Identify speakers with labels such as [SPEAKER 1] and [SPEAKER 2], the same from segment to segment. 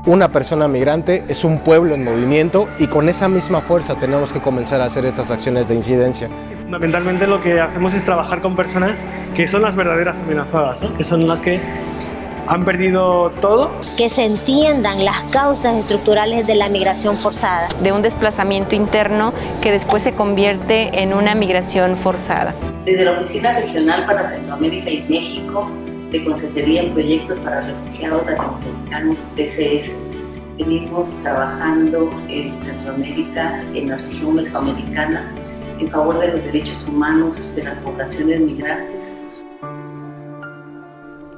[SPEAKER 1] Una persona migrante es un pueblo en movimiento y con esa misma fuerza tenemos que comenzar a hacer estas acciones de incidencia.
[SPEAKER 2] Fundamentalmente lo que hacemos es trabajar con personas que son las verdaderas amenazadas, ¿no? Que son las que han perdido todo.
[SPEAKER 3] Que se entiendan las causas estructurales de la migración forzada.
[SPEAKER 4] De un desplazamiento interno que después se convierte en una migración forzada.
[SPEAKER 5] Desde la Oficina Regional para Centroamérica y México, de Consejería en Proyectos para Refugiados Latinoamericanos, PCS, venimos trabajando en Centroamérica, en la región mesoamericana, en favor de los derechos humanos de las poblaciones migrantes.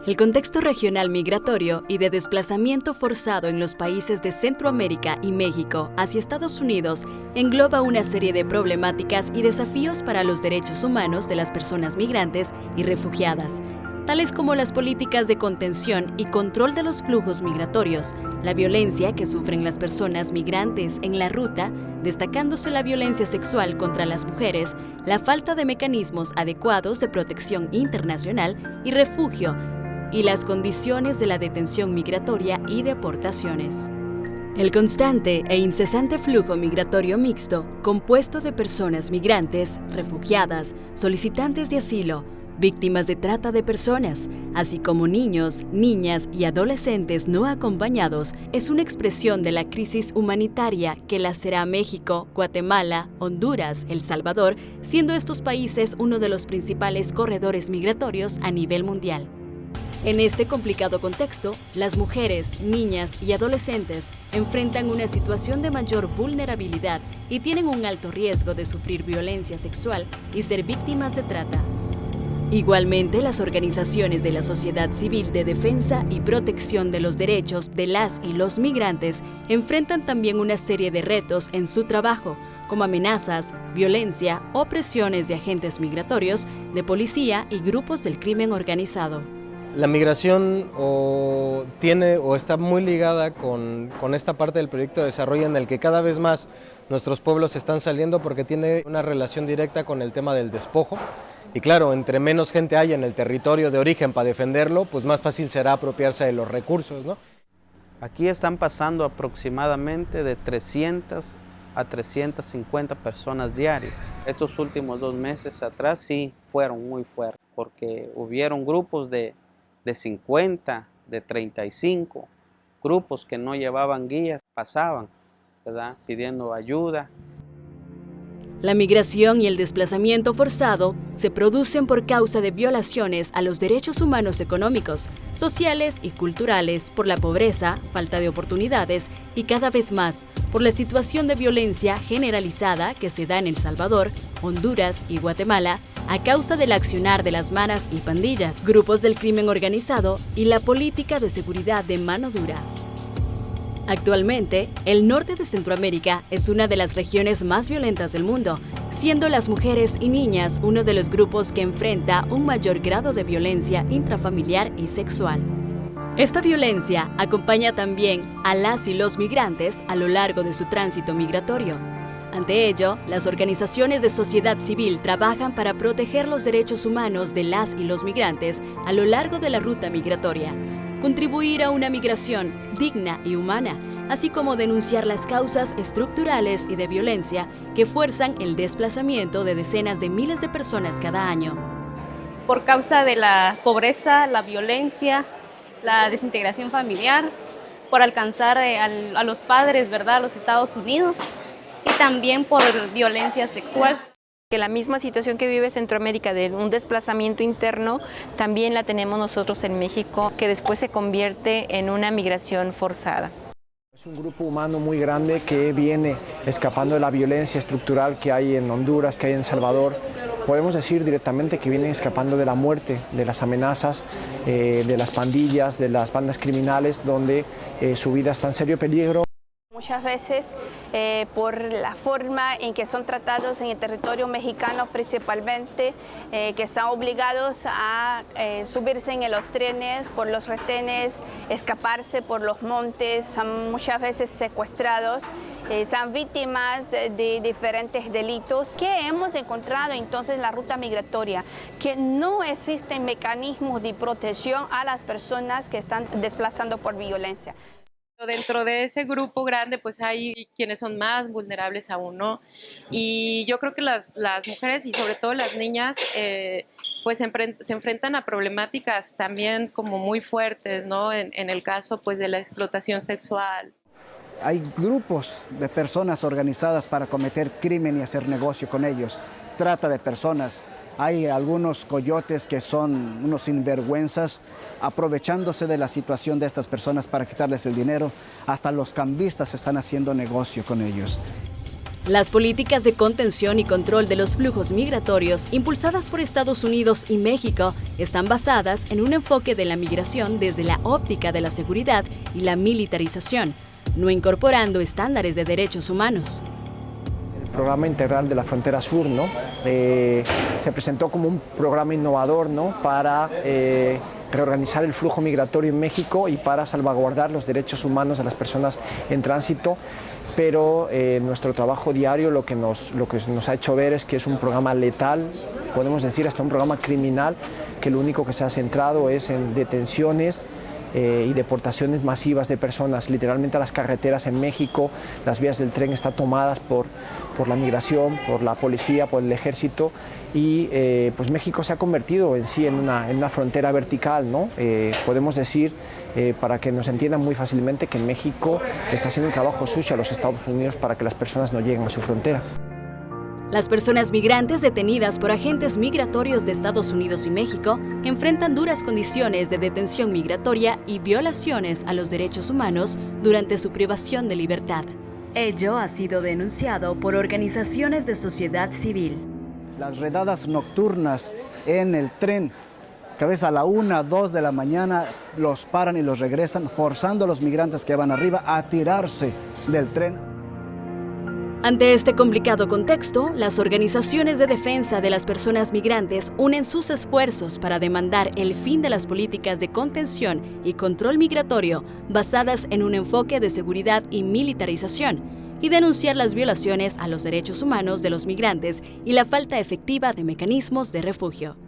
[SPEAKER 6] El contexto regional migratorio y de desplazamiento forzado en los países de Centroamérica y México hacia Estados Unidos engloba una serie de problemáticas y desafíos para los derechos humanos de las personas migrantes y refugiadas, tales como las políticas de contención y control de los flujos migratorios, la violencia que sufren las personas migrantes en la ruta, destacándose la violencia sexual contra las mujeres, la falta de mecanismos adecuados de protección internacional y refugio, y las condiciones de la detención migratoria y deportaciones. El constante e incesante flujo migratorio mixto, compuesto de personas migrantes, refugiadas, solicitantes de asilo, víctimas de trata de personas, así como niños, niñas y adolescentes no acompañados, es una expresión de la crisis humanitaria que lacera a México, Guatemala, Honduras, El Salvador, siendo estos países uno de los principales corredores migratorios a nivel mundial. En este complicado contexto, las mujeres, niñas y adolescentes enfrentan una situación de mayor vulnerabilidad y tienen un alto riesgo de sufrir violencia sexual y ser víctimas de trata. Igualmente, las organizaciones de la sociedad civil de defensa y protección de los derechos de las y los migrantes enfrentan también una serie de retos en su trabajo, como amenazas, violencia o presiones de agentes migratorios, de policía y grupos del crimen organizado.
[SPEAKER 1] La migración está muy ligada con esta parte del proyecto de desarrollo en el que cada vez más nuestros pueblos están saliendo porque tiene una relación directa con el tema del despojo. Y claro, entre menos gente haya en el territorio de origen para defenderlo, pues más fácil será apropiarse de los recursos, ¿no?
[SPEAKER 7] Aquí están pasando aproximadamente de 300 a 350 personas diarias. Estos últimos 2 meses atrás sí fueron muy fuertes porque hubieron grupos de 50, de 35, grupos que no llevaban guías, pasaban, ¿verdad?, pidiendo ayuda.
[SPEAKER 6] La migración y el desplazamiento forzado se producen por causa de violaciones a los derechos humanos económicos, sociales y culturales, por la pobreza, falta de oportunidades y cada vez más por la situación de violencia generalizada que se da en El Salvador, Honduras y Guatemala a causa del accionar de las maras y pandillas, grupos del crimen organizado y la política de seguridad de mano dura. Actualmente, el norte de Centroamérica es una de las regiones más violentas del mundo, siendo las mujeres y niñas uno de los grupos que enfrenta un mayor grado de violencia intrafamiliar y sexual. Esta violencia acompaña también a las y los migrantes a lo largo de su tránsito migratorio. Ante ello, las organizaciones de sociedad civil trabajan para proteger los derechos humanos de las y los migrantes a lo largo de la ruta migratoria, contribuir a una migración digna y humana, así como denunciar las causas estructurales y de violencia que fuerzan el desplazamiento de decenas de miles de personas cada año.
[SPEAKER 8] Por causa de la pobreza, la violencia, la desintegración familiar, por alcanzar a los padres, ¿verdad?, a los Estados Unidos, y también por violencia sexual.
[SPEAKER 4] Que la misma situación que vive Centroamérica de un desplazamiento interno, también la tenemos nosotros en México, que después se convierte en una migración forzada.
[SPEAKER 9] Es un grupo humano muy grande que viene escapando de la violencia estructural que hay en Honduras, que hay en El Salvador. Podemos decir directamente que vienen escapando de la muerte, de las amenazas, de las pandillas, de las bandas criminales, donde su vida está en serio peligro.
[SPEAKER 10] Muchas veces por la forma en que son tratados en el territorio mexicano principalmente, que están obligados a subirse en los trenes, por los retenes, escaparse por los montes, son muchas veces secuestrados, son víctimas de diferentes delitos. ¿Qué hemos encontrado entonces en la ruta migratoria? Que no existen mecanismos de protección a las personas que están desplazando por violencia.
[SPEAKER 11] Dentro de ese grupo grande pues hay quienes son más vulnerables aún, ¿no? Y yo creo que las mujeres y sobre todo las niñas pues se enfrentan a problemáticas también como muy fuertes, ¿no? En el caso pues de la explotación sexual.
[SPEAKER 12] Hay grupos de personas organizadas para cometer crimen y hacer negocio con ellos, trata de personas. Hay algunos coyotes que son unos sinvergüenzas aprovechándose de la situación de estas personas para quitarles el dinero. Hasta los cambistas están haciendo negocio con ellos.
[SPEAKER 6] Las políticas de contención y control de los flujos migratorios impulsadas por Estados Unidos y México están basadas en un enfoque de la migración desde la óptica de la seguridad y la militarización, no incorporando estándares de derechos humanos.
[SPEAKER 9] El programa integral de la frontera sur, ¿no? Se presentó como un programa innovador, ¿no? Para reorganizar el flujo migratorio en México y para salvaguardar los derechos humanos de las personas en tránsito. Pero nuestro trabajo diario lo que nos ha hecho ver es que es un programa letal, podemos decir hasta un programa criminal, que lo único que se ha centrado es en detenciones y deportaciones masivas de personas. Literalmente a las carreteras en México, las vías del tren están tomadas por la migración, por la policía, por el ejército, y pues México se ha convertido en sí en una frontera vertical, ¿no? Podemos decir, para que nos entiendan muy fácilmente, que México está haciendo un trabajo sucio a los Estados Unidos para que las personas no lleguen a su frontera.
[SPEAKER 6] Las personas migrantes detenidas por agentes migratorios de Estados Unidos y México enfrentan duras condiciones de detención migratoria y violaciones a los derechos humanos durante su privación de libertad. Ello ha sido denunciado por organizaciones de sociedad civil.
[SPEAKER 12] Las redadas nocturnas en el tren, que a veces a la 1, 2 de la mañana los paran y los regresan, forzando a los migrantes que van arriba a tirarse del tren.
[SPEAKER 6] Ante este complicado contexto, las organizaciones de defensa de las personas migrantes unen sus esfuerzos para demandar el fin de las políticas de contención y control migratorio basadas en un enfoque de seguridad y militarización, y denunciar las violaciones a los derechos humanos de los migrantes y la falta efectiva de mecanismos de refugio.